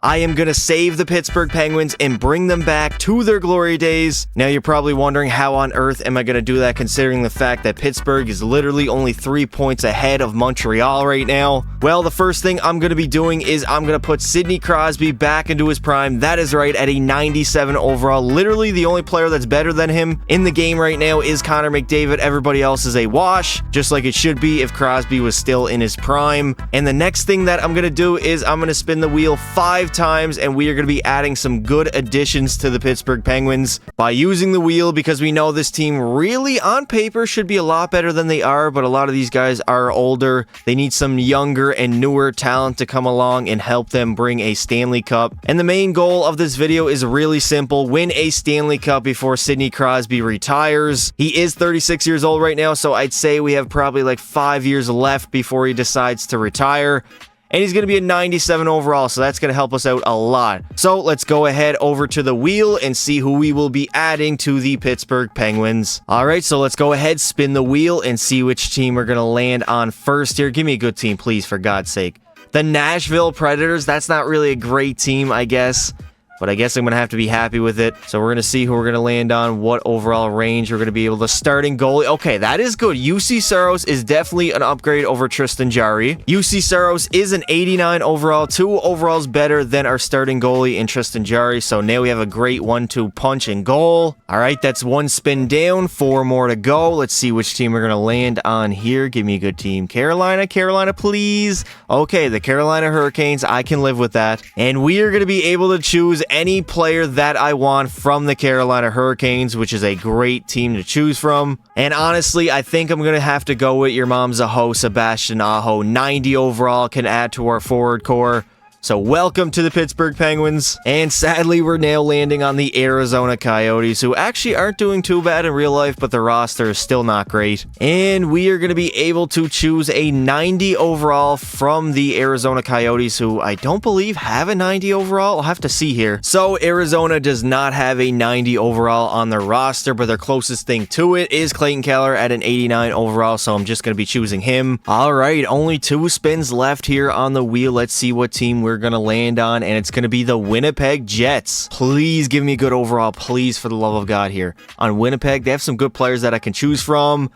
I am going to save the Pittsburgh Penguins and bring them back to their glory days. Now you're probably wondering how on earth am I going to do that, considering the fact that Pittsburgh is literally only 3 points ahead of Montreal right now. Well, the first thing I'm going to be doing is I'm going to put Sidney Crosby back into his prime. That is right, at a 97 overall. Literally the only player that's better than him in the game right now is Connor McDavid. Everybody else is a wash, just like it should be if Crosby was still in his prime. And the next thing that I'm going to do is I'm going to spin the wheel 5 times, and we are going to be adding some good additions to the Pittsburgh Penguins by using the wheel, because we know this team really on paper should be a lot better than they are, but a lot of these guys are older. They need some younger and newer talent to come along and help them bring a Stanley Cup. And the main goal of this video is really simple: win a Stanley Cup before Sidney Crosby retires. He is 36 years old right now, so I'd say we have probably like 5 years left before he decides to retire. And he's going to be a 97 overall, so that's going to help us out a lot. So let's go ahead over to the wheel and see who we will be adding to the Pittsburgh Penguins. All right, so let's go ahead, spin the wheel, and see which team we're going to land on first here. Give me a good team, please, for God's sake. The Nashville Predators, that's not really a great team, I guess. But I guess I'm going to have to be happy with it. So we're going to see who we're going to land on, what overall range we're going to be able to starting goalie. Okay, that is good. UC Saros is definitely an upgrade over Tristan Jarry. UC Saros is an 89 overall, 2 overalls better than our starting goalie in Tristan Jarry. So now we have a great 1-2 punch and goal. All right, that's 1 spin down, 4 more to go. Let's see which team we're going to land on here. Give me a good team. Carolina, please. Okay, the Carolina Hurricanes, I can live with that. And we are going to be able to choose any player that I want from the Carolina Hurricanes, which is a great team to choose from. And honestly, I think I'm going to have to go with your mom's a hoe, Sebastian Aho. 90 overall can add to our forward core. So welcome to the Pittsburgh Penguins. And sadly, we're now landing on the Arizona Coyotes, who actually aren't doing too bad in real life, but the roster is still not great. And we are going to be able to choose a 90 overall from the Arizona Coyotes, who I don't believe have a 90 overall. I'll have to see here. So Arizona does not have a 90 overall on their roster, but their closest thing to it is Clayton Keller at an 89 overall, so I'm just going to be choosing him. All right, only 2 spins left here on the wheel. Let's see what team we're going to land on, and it's going to be the Winnipeg Jets. Please give me a good overall, please, for the love of God here. On Winnipeg, they have some good players that I can choose from.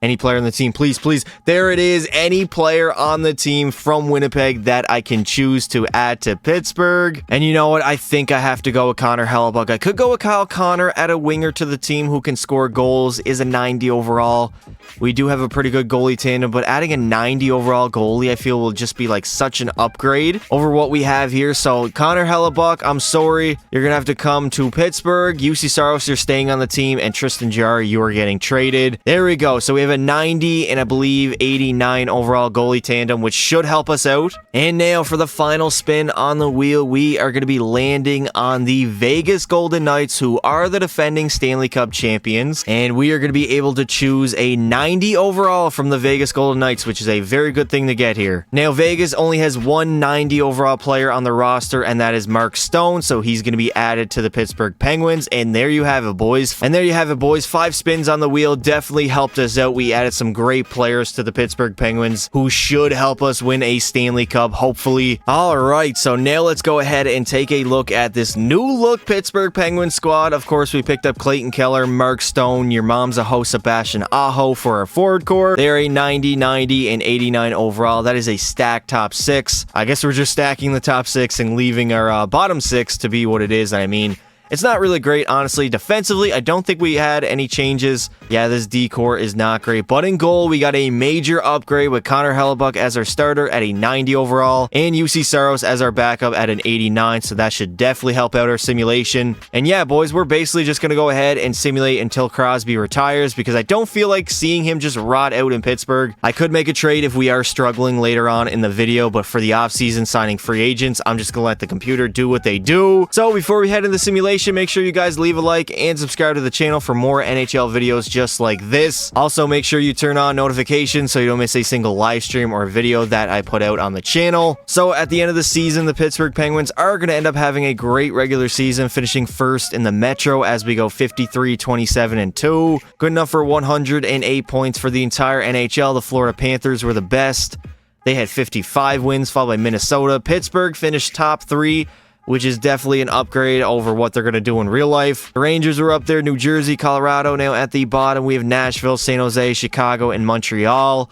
Any player on the team, please, please. There it is. Any player on the team from Winnipeg that I can choose to add to Pittsburgh. And you know what? I think I have to go with Connor Hellebuyck. I could go with Kyle Connor at a winger to the team who can score goals, is a 90 overall. We do have a pretty good goalie tandem, but adding a 90 overall goalie, I feel, will just be like such an upgrade over what we have here. So Connor Hellebuyck, I'm sorry. You're going to have to come to Pittsburgh. UC Saros, you're staying on the team. And Tristan Jarry, you are getting traded. There we go. So we have a 90 and I believe 89 overall goalie tandem, which should help us out. And now for the final spin on the wheel, we are going to be landing on the Vegas Golden Knights, who are the defending Stanley Cup champions. And we are going to be able to choose a 90 overall from the Vegas Golden Knights, which is a very good thing to get here. Now, Vegas only has one 90 overall player on the roster, and that is Mark Stone, so he's going to be added to the Pittsburgh Penguins. And there you have it, boys. 5 spins on the wheel definitely helped us out. We added some great players to the Pittsburgh Penguins who should help us win a Stanley Cup, hopefully. All right, so now let's go ahead and take a look at this new look Pittsburgh Penguins squad. Of course, we picked up Clayton Keller, Mark Stone, your mom's a hoe, Sebastian Aho for our forward core. They're a 90, 90, and 89 overall. That is a stacked top 6. I guess we're just stacking the top 6 and leaving our bottom 6 to be what it is. I mean, it's not really great, honestly. Defensively, I don't think we had any changes. Yeah, this D-core is not great. But in goal, we got a major upgrade with Connor Hellebuyck as our starter at a 90 overall and UC Saros as our backup at an 89. So that should definitely help out our simulation. And yeah, boys, we're basically just going to go ahead and simulate until Crosby retires because I don't feel like seeing him just rot out in Pittsburgh. I could make a trade if we are struggling later on in the video, but for the offseason signing free agents, I'm just going to let the computer do what they do. So before we head into the simulation, make sure you guys leave a like and subscribe to the channel for more NHL videos just like this. Also, make sure you turn on notifications so you don't miss a single live stream or video that I put out on the channel. So at the end of the season, the Pittsburgh Penguins are going to end up having a great regular season, finishing first in the Metro as we go 53, 27, and 2. Good enough for 108 points for the entire NHL. The Florida Panthers were the best. They had 55 wins, followed by Minnesota. Pittsburgh finished top 3 which is definitely an upgrade over what they're going to do in real life. The Rangers are up there, New Jersey, Colorado. Now at the bottom, we have Nashville, San Jose, Chicago, and Montreal.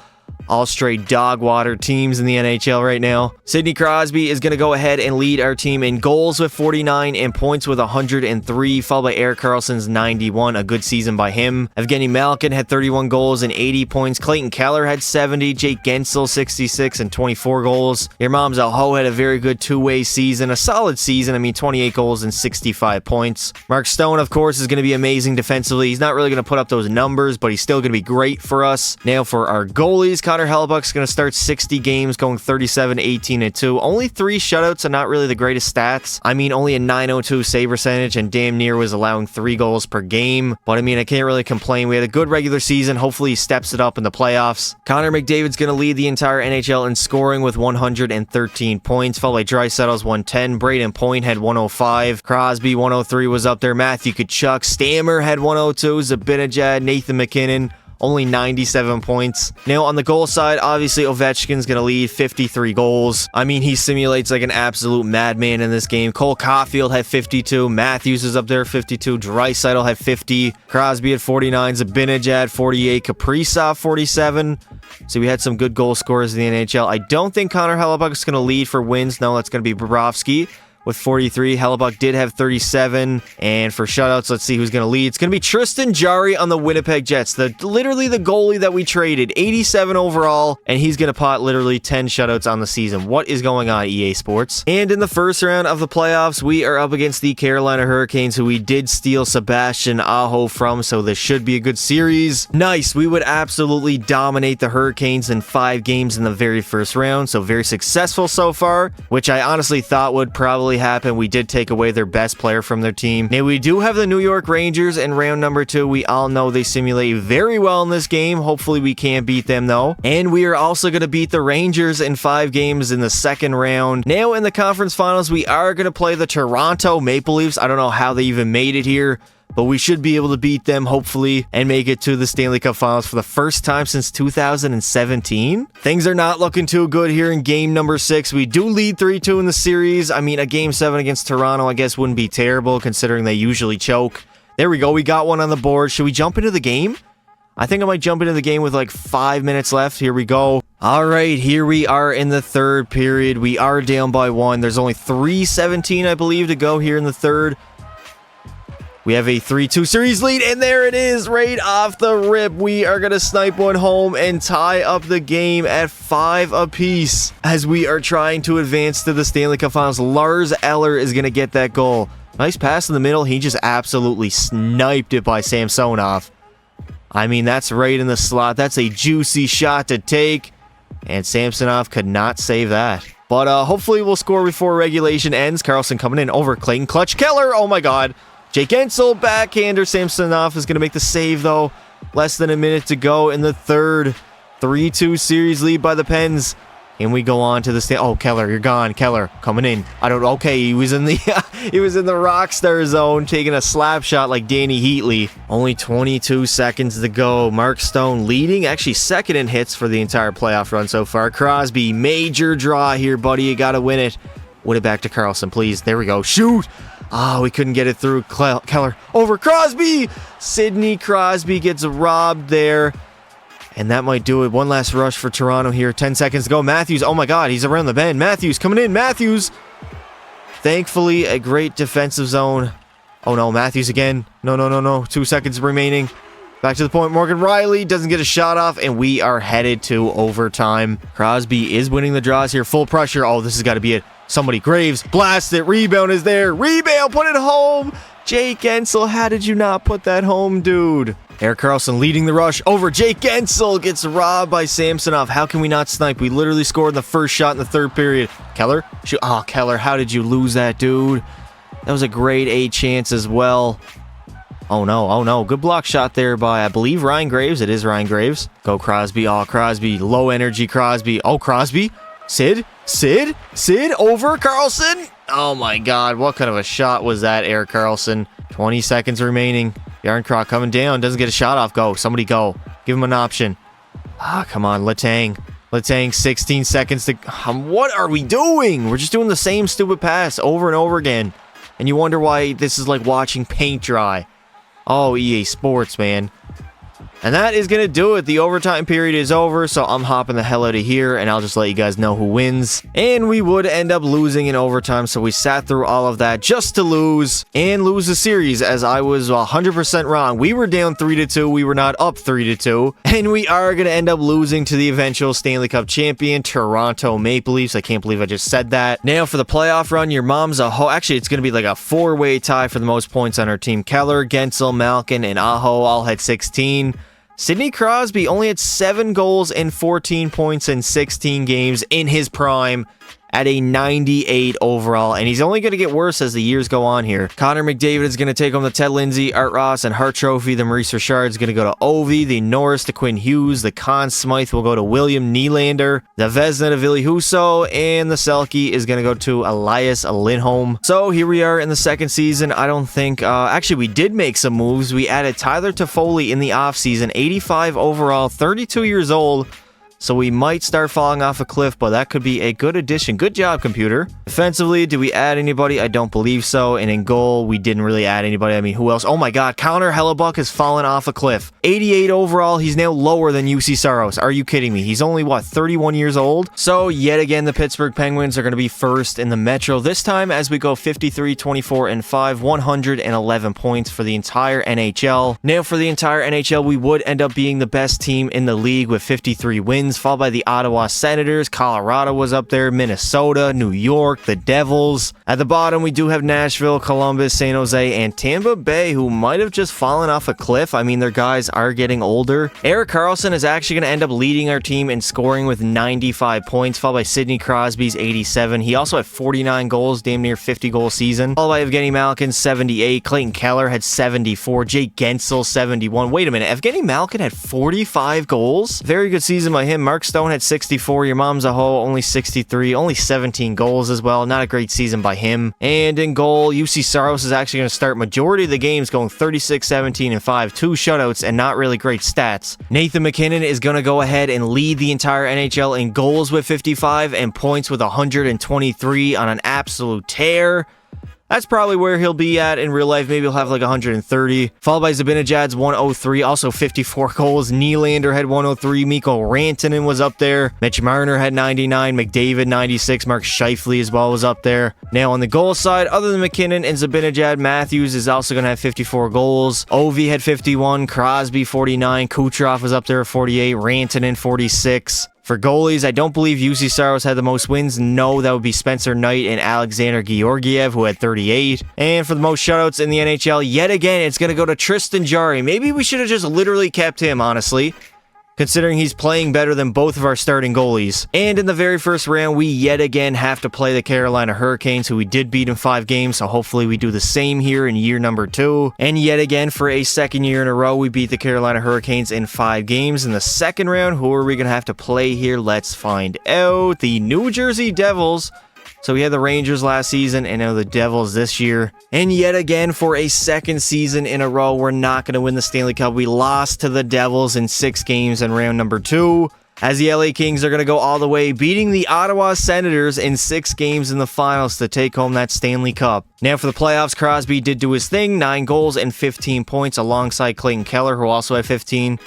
All straight dog water teams in the NHL right now. Sidney Crosby is going to go ahead and lead our team in goals with 49 and points with 103, followed by Erik Karlsson's 91. A good season by him. Evgeny Malkin had 31 goals and 80 points. Clayton Keller had 70. Jake Gensel 66 and 24 goals. Your mom's Aho had a very good two-way season. A solid season. 28 goals and 65 points. Mark Stone, of course, is going to be amazing defensively. He's not really going to put up those numbers, but he's still going to be great for us. Now for our goalies, Connor Hellebuyck's going to start 60 games, going 37, 18, and 2. Only 3 shutouts and not really the greatest stats. Only a .902 save percentage and damn near was allowing 3 goals per game. But I can't really complain. We had a good regular season. Hopefully he steps it up in the playoffs. Connor McDavid's going to lead the entire NHL in scoring with 113 points, followed by Draisaitl's 110. Braden Point had 105. Crosby 103 was up there. Matthew Tkachuk. Stammer had 102. Zibanejad, Nathan McKinnon, only 97 points. Now, on the goal side, obviously, Ovechkin's going to lead 53 goals. He simulates like an absolute madman in this game. Cole Caulfield had 52. Matthews is up there, 52. Draisaitl had 50. Crosby had 49. Zibanejad, 48. Kaprizov, 47. So we had some good goal scorers in the NHL. I don't think Connor Hellebuyck is going to lead for wins. No, that's going to be Bobrovsky with 43. Hellebuyck did have 37. And for shutouts, let's see who's going to lead. It's going to be Tristan Jarry on the Winnipeg Jets. Literally the goalie that we traded. 87 overall. And he's going to pot literally 10 shutouts on the season. What is going on, EA Sports? And in the first round of the playoffs, we are up against the Carolina Hurricanes, who we did steal Sebastian Aho from. So this should be a good series. Nice. We would absolutely dominate the Hurricanes in 5 games in the very first round. So very successful so far, which I honestly thought would probably happen. We did take away their best player from their team. Now, we do have the New York Rangers in round number 2. We all know they simulate very well in this game. Hopefully, we can't beat them, though. And we are also going to beat the Rangers in 5 games in the second round. Now, in the conference finals, we are going to play the Toronto Maple Leafs. I don't know how they even made it here, but we should be able to beat them, hopefully, and make it to the Stanley Cup Finals for the first time since 2017. Things are not looking too good here in game number 6. We do lead 3-2 in the series. A game 7 against Toronto, I guess, wouldn't be terrible, considering they usually choke. There we go. We got one on the board. Should we jump into the game? I think I might jump into the game with like 5 minutes left. Here we go. All right, here we are in the third period. We are down by 1. There's only 3:17, I believe, to go here in the third. We have a 3-2 series lead, and there it is, right off the rip. We are going to snipe one home and tie up the game at 5 apiece as we are trying to advance to the Stanley Cup Finals. Lars Eller is going to get that goal. Nice pass in the middle. He just absolutely sniped it by Samsonov. That's right in the slot. That's a juicy shot to take, and Samsonov could not save that. But hopefully we'll score before regulation ends. Karlsson coming in over Clayton Clutch Keller. Oh, my God. Jake Gensel, backhander. Samsonov is going to make the save, though. Less than a minute to go in the third. 3-2 series lead by the Pens. And we go on to the stand. Oh, Keller, you're gone. Keller coming in. Okay, he was in the Rockstar zone, taking a slap shot like Danny Heatley. Only 22 seconds to go. Mark Stone leading, actually second in hits for the entire playoff run so far. Crosby, major draw here, buddy. You got to win it. Win it back to Karlsson, please. There we go. Shoot! We couldn't get it through. Keller over Crosby. Sidney Crosby gets robbed there. And that might do it. One last rush for Toronto here. 10 seconds to go. Matthews. Oh, my God. He's around the bend. Matthews coming in. Matthews. Thankfully, a great defensive zone. Oh, no. Matthews again. No. 2 seconds remaining. Back to the point. Morgan Rielly doesn't get a shot off, and we are headed to overtime. Crosby is winning the draws here. Full pressure. Oh, this has got to be it. Somebody, Graves, blast it. Rebound is there. Rebound, put it home. Jake Gensel, how did you not put that home, dude? Erik Karlsson leading the rush over Jake Gensel. Gets robbed by Samsonov. How can we not snipe? We literally scored the first shot in the third period. Keller? Oh, Keller, how did you lose that, dude? That was a grade A chance as well. Oh, no. Good block shot there by, I believe, Ryan Graves. It is Ryan Graves. Go Crosby. Oh, Crosby. Low energy Crosby. Oh, Crosby. Sid over Karlsson. Oh my God, what kind of a shot was that, Erik Karlsson? 20 seconds remaining. Yarncroc coming down, doesn't get a shot off. Go, somebody go. Give him an option. Come on, Letang. Letang, 16 seconds to... what are we doing? We're just doing the same stupid pass over and over again. And you wonder why this is like watching paint dry. Oh, EA Sports, man. And that is going to do it. The overtime period is over, so I'm hopping the hell out of here, and I'll just let you guys know who wins. And we would end up losing in overtime, so we sat through all of that just to lose, and lose the series, as I was 100% wrong. We were down 3-2, we were not up 3-2, and we are going to end up losing to the eventual Stanley Cup champion, Toronto Maple Leafs. I can't believe I just said that. Now, for the playoff run, your mom's actually, it's going to be like a four-way tie for the most points on our team. Keller, Gensel, Malkin, and Aho all had 16. Sidney Crosby only had 7 goals and 14 points in 16 games in his prime at a 98 overall, and he's only going to get worse as the years go on here. Connor McDavid is going to take home the Ted Lindsay, Art Ross, and Hart Trophy. The Maurice Richard is going to go to Ovi. The Norris to Quinn Hughes. The Conn Smythe will go to William Nylander. The Vezina to Ville Husso, and the Selke is going to go to Elias Lindholm. So here we are in the second season. I don't think... actually, we did make some moves. We added Tyler Toffoli in the offseason. 85 overall, 32 years old. So we might start falling off a cliff, but that could be a good addition. Good job, computer. Defensively, did we add anybody? I don't believe so. And in goal, we didn't really add anybody. I mean, who else? Oh my god, Connor Hellebuck has fallen off a cliff. 88 overall, he's now lower than UC Saros. Are you kidding me? He's only, what, 31 years old? So, yet again, the Pittsburgh Penguins are going to be first in the Metro. This time, as we go 53, 24, and 5, 111 points for the entire NHL. Now, for the entire NHL, we would end up being the best team in the league with 53 wins. Followed by the Ottawa Senators. Colorado was up there, Minnesota, New York, the Devils. At the bottom, we do have Nashville, Columbus, San Jose, and Tampa Bay, who might have just fallen off a cliff. I mean, their guys are getting older. Erik Karlsson is actually going to end up leading our team in scoring with 95 points, followed by Sidney Crosby's 87. He also had 49 goals, damn near 50-goal season. Followed by Evgeny Malkin, 78. Clayton Keller had 74. Jake Gensel, 71. Wait a minute, Evgeny Malkin had 45 goals? Very good season by him. Mark Stone had 64. Your mom's a hoe, only 63. Only 17 goals as well. Not a great season by him. And in goal, UC Saros is actually going to start majority of the games going 36, 17, and 5. 2 shutouts and not really great stats. Nathan MacKinnon is going to go ahead and lead the entire NHL in goals with 55 and points with 123 on an absolute tear. That's probably where he'll be at in real life. Maybe he'll have like 130. Followed by Zibanejad's 103, also 54 goals. Nylander had 103. Mikko Rantanen was up there. Mitch Marner had 99. McDavid 96. Mark Scheifele as well was up there. Now on the goal side, other than McKinnon and Zibanejad, Matthews is also going to have 54 goals. Ovi had 51. Crosby 49. Kucherov was up there at 48. Rantanen 46. For goalies, I don't believe UC Saros had the most wins. No, that would be Spencer Knight and Alexander Georgiev, who had 38. And for the most shutouts in the NHL, yet again, it's going to go to Tristan Jarry. Maybe we should have just literally kept him, honestly, considering he's playing better than both of our starting goalies. And in the very first round, we yet again have to play the Carolina Hurricanes, who we did beat in 5 games, so hopefully we do the same here in year number 2. And yet again, for a second year in a row, we beat the Carolina Hurricanes in 5 games. In the second round, who are we going to have to play here? Let's find out. The New Jersey Devils. So we had the Rangers last season and now the Devils this year. And yet again, for a second season in a row, we're not going to win the Stanley Cup. We lost to the Devils in 6 games in round number 2. As the LA Kings are going to go all the way, beating the Ottawa Senators in 6 games in the finals to take home that Stanley Cup. Now for the playoffs, Crosby did do his thing. 9 goals and 15 points alongside Clayton Keller, who also had 15.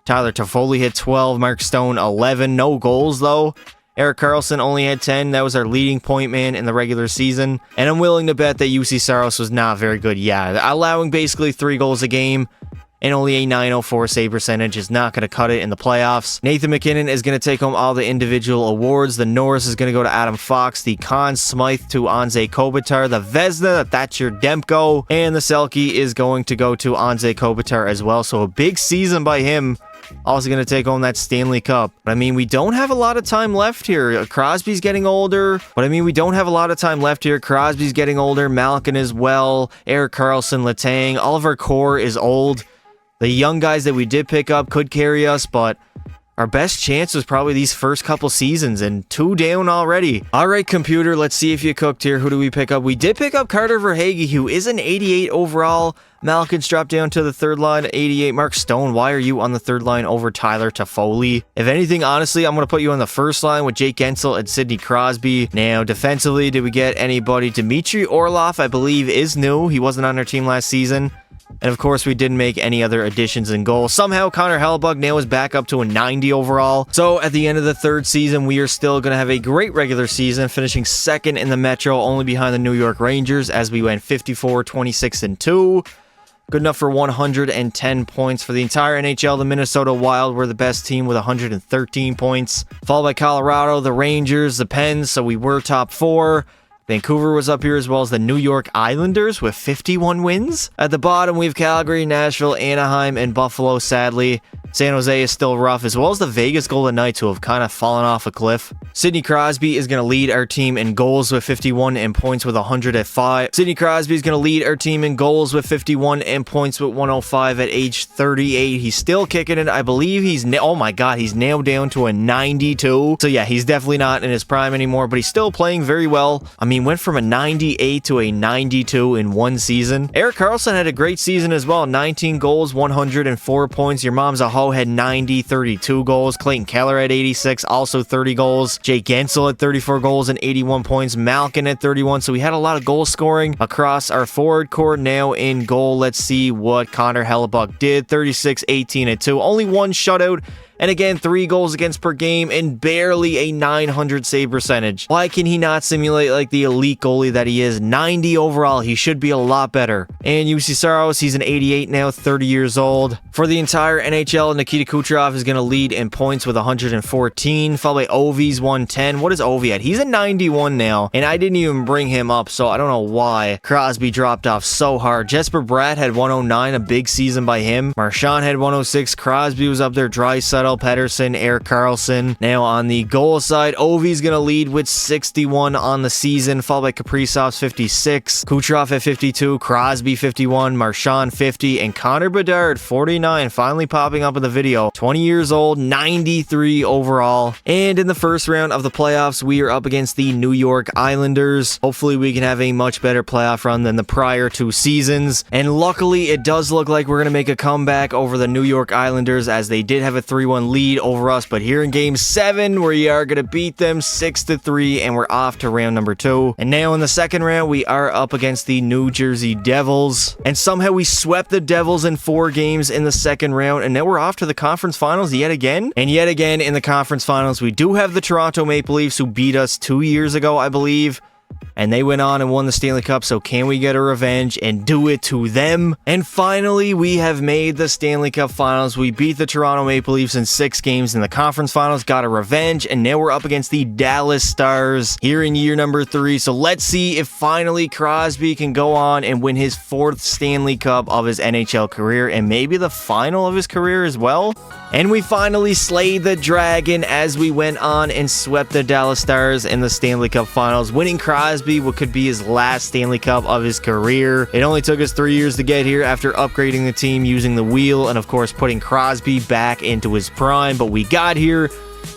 Tyler Toffoli hit 12. Mark Stone 11. No goals though. Erik Karlsson only had 10. That was our leading point man in the regular season. And I'm willing to bet that UC Saros was not very good. Yeah, allowing basically 3 goals a game and only a .904 save percentage is not going to cut it in the playoffs. Nathan MacKinnon is going to take home all the individual awards. The Norris is going to go to Adam Fox. The Conn Smythe to Anze Kopitar. The Vezina, that's your Demko. And the Selke is going to go to Anze Kopitar as well. So a big season by him. Also going to take home that Stanley Cup. I mean, we don't have a lot of time left here. Crosby's getting older. But I mean, we don't have a lot of time left here. Crosby's getting older. Malkin as well. Erik Karlsson, Letang. All of our core is old. The young guys that we did pick up could carry us, but our best chance was probably these first couple seasons, and 2 down already. All right, computer, let's see if you cooked here. Who do we pick up? We did pick up Carter Verhaeghe, who is an 88 overall. Malkin's dropped down to the third line, 88. Mark Stone, why are you on the third line over Tyler Toffoli? If anything, honestly, I'm going to put you on the first line with Jake Guentzel and Sidney Crosby. Now, defensively, did we get anybody? Dmitry Orlov, I believe, is new. He wasn't on our team last season. And of course, we didn't make any other additions in goal. Somehow, Connor Hellebuyck now is back up to a 90 overall. So at the end of the third season, we are still going to have a great regular season, finishing second in the Metro, only behind the New York Rangers, as we went 54, 26, and 2. Good enough for 110 points for the entire NHL. The Minnesota Wild were the best team with 113 points, followed by Colorado, the Rangers, the Pens, so we were top 4. Vancouver was up here, as well as the New York Islanders with 51 wins. At the bottom, we have Calgary, Nashville, Anaheim, and Buffalo, sadly. San Jose is still rough, as well as the Vegas Golden Knights, who have kind of fallen off a cliff. Sidney Crosby is going to lead our team in goals with 51 and points with 100 at 5. Sidney Crosby is going to lead our team in goals with 51 and points with 105 at age 38. He's still kicking it. I believe he's, oh my God, he's now down to a 92. So yeah, he's definitely not in his prime anymore, but he's still playing very well. I mean, went from a 98 to a 92 in one season. Erik Karlsson had a great season as well. 19 goals, 104 points. Your mom's a hoe had 90, 32 goals. Clayton Keller had 86, also 30 goals. Jake Guentzel had 34 goals and 81 points. Malkin at 31. So we had a lot of goal scoring across our forward core. Now in goal, let's see what Connor Hellebuyck did. 36, 18, and 2. Only one shutout. And again, 3 goals against per game and barely a 900 save percentage. Why can he not simulate like the elite goalie that he is? 90 overall, he should be a lot better. And UC Saros, he's an 88 now, 30 years old. For the entire NHL, Nikita Kucherov is going to lead in points with 114, followed by Ovi's 110. What is Ovi at? He's a 91 now, and I didn't even bring him up, so I don't know why Crosby dropped off so hard. Jesper Bratt had 109, a big season by him. Marchand had 106. Crosby was up there. Draisaitl, Pettersson, Erik Karlsson. Now on the goal side, Ovi's going to lead with 61 on the season, followed by Kaprizov's 56, Kucherov at 52, Crosby 51, Marchand 50, and Connor Bedard 49, finally popping up in the video. 20 years old, 93 overall. And in the first round of the playoffs, we are up against the New York Islanders. Hopefully we can have a much better playoff run than the prior 2 seasons. And luckily, it does look like we're going to make a comeback over the New York Islanders, as they did have a 3-1 lead over us, but here in game 7 we are going to beat them 6-3, and we're off to round number 2. And now in the second round, we are up against the New Jersey Devils, and somehow we swept the Devils in 4 games in the second round, and now we're off to the conference finals yet again. And yet again in the conference finals, we do have the Toronto Maple Leafs, who beat us 2 years ago, I believe. And they went on and won the Stanley Cup, so can we get a revenge and do it to them? And finally, we have made the Stanley Cup Finals. We beat the Toronto Maple Leafs in 6 games in the conference finals, got a revenge, and now we're up against the Dallas Stars here in year number 3. So let's see if finally Crosby can go on and win his 4th Stanley Cup of his NHL career, and maybe the final of his career as well. And we finally slayed the dragon as we went on and swept the Dallas Stars in the Stanley Cup Finals, winning Crosby what could be his last Stanley Cup of his career. It only took us 3 years to get here after upgrading the team using the wheel and of course putting Crosby back into his prime, but we got here,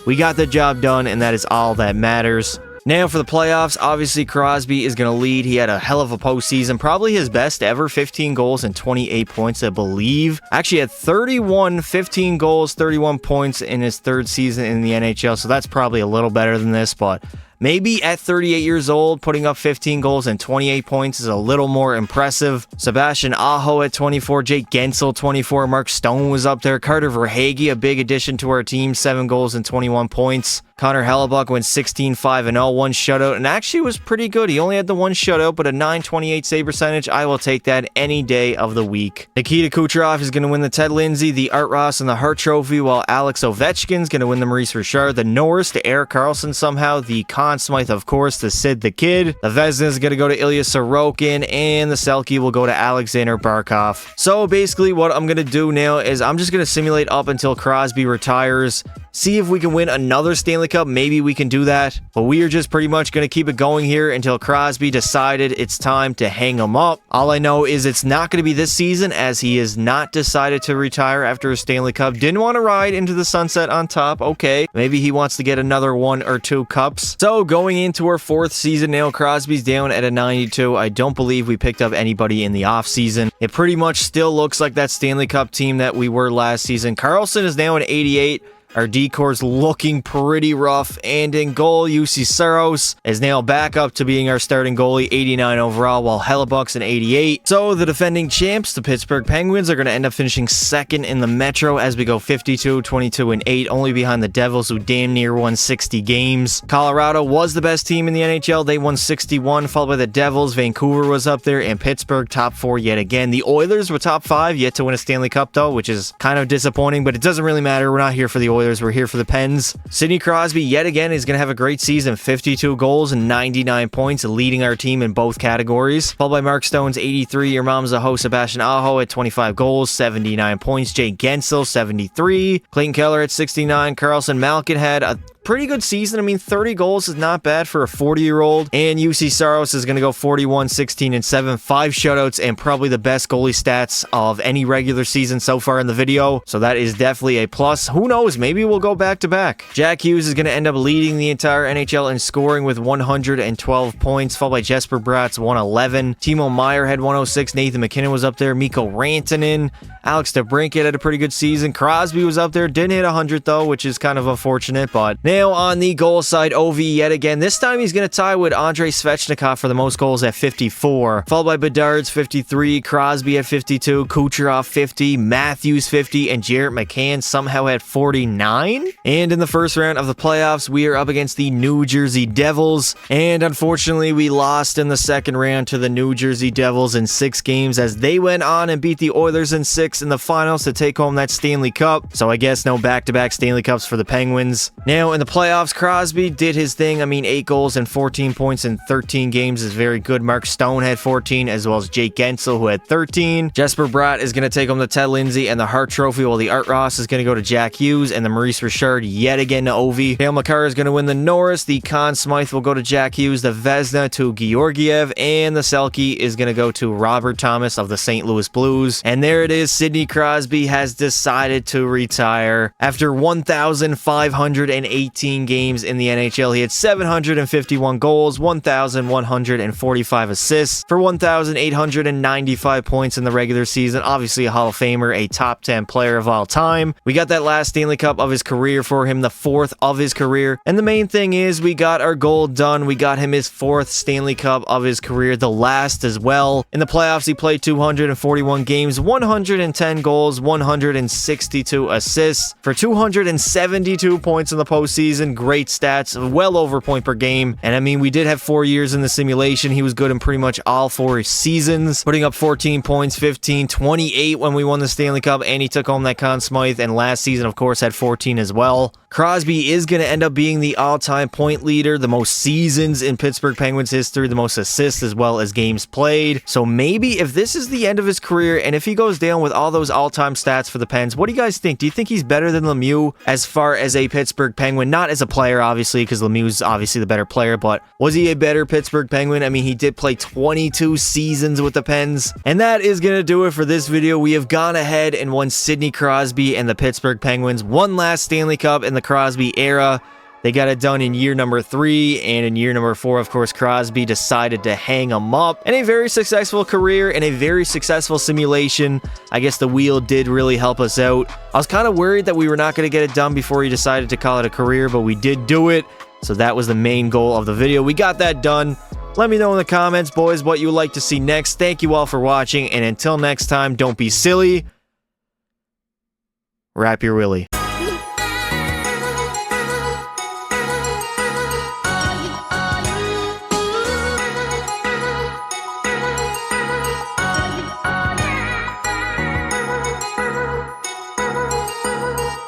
we got the job done, and that is all that matters. Now for the playoffs, obviously Crosby is going to lead. He had a hell of a postseason, probably his best ever, 15 goals and 28 points, I believe. Actually had 15 goals, 31 points in his 3rd season in the NHL, so that's probably a little better than this, but maybe at 38 years old, putting up 15 goals and 28 points is a little more impressive. Sebastian Aho at 24, Jake Guentzel 24, Mark Stone was up there, Carter Verhaeghe, a big addition to our team, 7 goals and 21 points. Connor Hellebuyck went 16-5-0, 1 shutout, and actually was pretty good. He only had the 1 shutout, but a .928 save percentage. I will take that any day of the week. Nikita Kucherov is going to win the Ted Lindsay, the Art Ross, and the Hart Trophy, while Alex Ovechkin is going to win the Maurice Richard, the Norris to Erik Karlsson somehow, the Conn Smythe, of course, to Sid the Kid. The Vezina is going to go to Ilya Sorokin, and the Selke will go to Alexander Barkov. So basically what I'm going to do now is I'm just going to simulate up until Crosby retires, see if we can win another Stanley Cup. Maybe we can do that. But we are just pretty much going to keep it going here until Crosby decided it's time to hang him up. All I know is it's not going to be this season, as he has not decided to retire after a Stanley Cup. Didn't want to ride into the sunset on top. Okay, maybe he wants to get another 1 or 2 cups. So going into our 4th season now, Crosby's down at a 92. I don't believe we picked up anybody in the offseason. It pretty much still looks like that Stanley Cup team that we were last season. Carlson is now an 88. Our decor's looking pretty rough, and in goal, UC Saros is now back up to being our starting goalie, 89 overall, while Hellebuck's an 88. So the defending champs, the Pittsburgh Penguins, are going to end up finishing 2nd in the Metro as we go 52, 22, and 8, only behind the Devils, who damn near won 60 games. Colorado was the best team in the NHL. They won 61, followed by the Devils. Vancouver was up there, and Pittsburgh top 4 yet again. The Oilers were top 5, yet to win a Stanley Cup, though, which is kind of disappointing, but it doesn't really matter. We're not here for the Oilers. We're here for the Pens. Sidney Crosby, yet again, is going to have a great season. 52 goals and 99 points, leading our team in both categories. Followed by Mark Stone's 83. Your mom's a host, Sebastian Aho at 25 goals, 79 points. Jay Gensel, 73. Clayton Keller at 69. Carlson Malkin had a pretty good season. I mean, 30 goals is not bad for a 40-year-old. And UC Saros is going to go 41, 16, and 7. 5 shutouts, and probably the best goalie stats of any regular season so far in the video. So that is definitely a plus. Who knows? Maybe we'll go back-to-back. Jack Hughes is going to end up leading the entire NHL in scoring with 112 points, followed by Jesper Bratt's 111. Timo Meier had 106. Nathan McKinnon was up there. Mikko Rantanen. Alex DeBrincat had a pretty good season. Crosby was up there. Didn't hit 100, though, which is kind of unfortunate. But now on the goal side, Ovi yet again. This time he's going to tie with Andrei Svechnikov for the most goals at 54. Followed by Bedard's 53. Crosby at 52. Kucherov 50. Matthews 50. And Jarrett McCann somehow had 49. And in the first round of the playoffs, we are up against the New Jersey Devils. And unfortunately, we lost in the second round to the New Jersey Devils in 6 games, as they went on and beat the Oilers in 6 in the finals to take home that Stanley Cup. So I guess no back-to-back Stanley Cups for the Penguins. Now in the playoffs, Crosby did his thing. I mean, 8 goals and 14 points in 13 games is very good. Mark Stone had 14, as well as Jake Gensel, who had 13. Jesper Bratt is going to take home the Ted Lindsay and the Hart Trophy, while the Art Ross is going to go to Jack Hughes, and the Maurice Richard yet again to Ovi. Dale McCarr is going to win the Norris. The Conn Smythe will go to Jack Hughes. The Vezina to Georgiev, and the Selke is going to go to Robert Thomas of the St. Louis Blues. And there it is. Sidney Crosby has decided to retire. After 1,518 games in the NHL, he had 751 goals, 1,145 assists for 1,895 points in the regular season. Obviously a Hall of Famer, a top 10 player of all time. We got that last Stanley Cup of his career for him, the 4th of his career. And the main thing is we got our goal done. We got him his 4th Stanley Cup of his career, the last as well. In the playoffs, he played 241 games, 110 goals, 162 assists for 272 points in the postseason. Great stats, well over point per game. And I mean, we did have 4 years in the simulation. He was good in pretty much all 4 seasons, putting up 14 points, 15, 28 when we won the Stanley Cup, and he took home that Conn Smythe, and last season, of course, had 14 as well. Crosby is going to end up being the all-time point leader, the most seasons in Pittsburgh Penguins history, the most assists as well as games played. So maybe if this is the end of his career, and if he goes down with all those all-time stats for the Pens, what do you guys think? Do you think he's better than Lemieux as far as a Pittsburgh Penguin? Not as a player, obviously, because Lemieux's obviously the better player, but was he a better Pittsburgh Penguin? I mean, he did play 22 seasons with the Pens. And that is going to do it for this video. We have gone ahead and won Sidney Crosby and the Pittsburgh Penguins one last Stanley Cup in the Crosby era. They got it done in year number 3, and in year number 4, of course, Crosby decided to hang him up. And a very successful career and a very successful simulation. I guess the wheel did really help us out. I was kind of worried that we were not going to get it done before he decided to call it a career, but we did do it. So that was the main goal of the video. We got that done. Let me know in the comments, boys, what you would like to see next. Thank you all for watching, and until next time, don't be silly. Wrap your willy.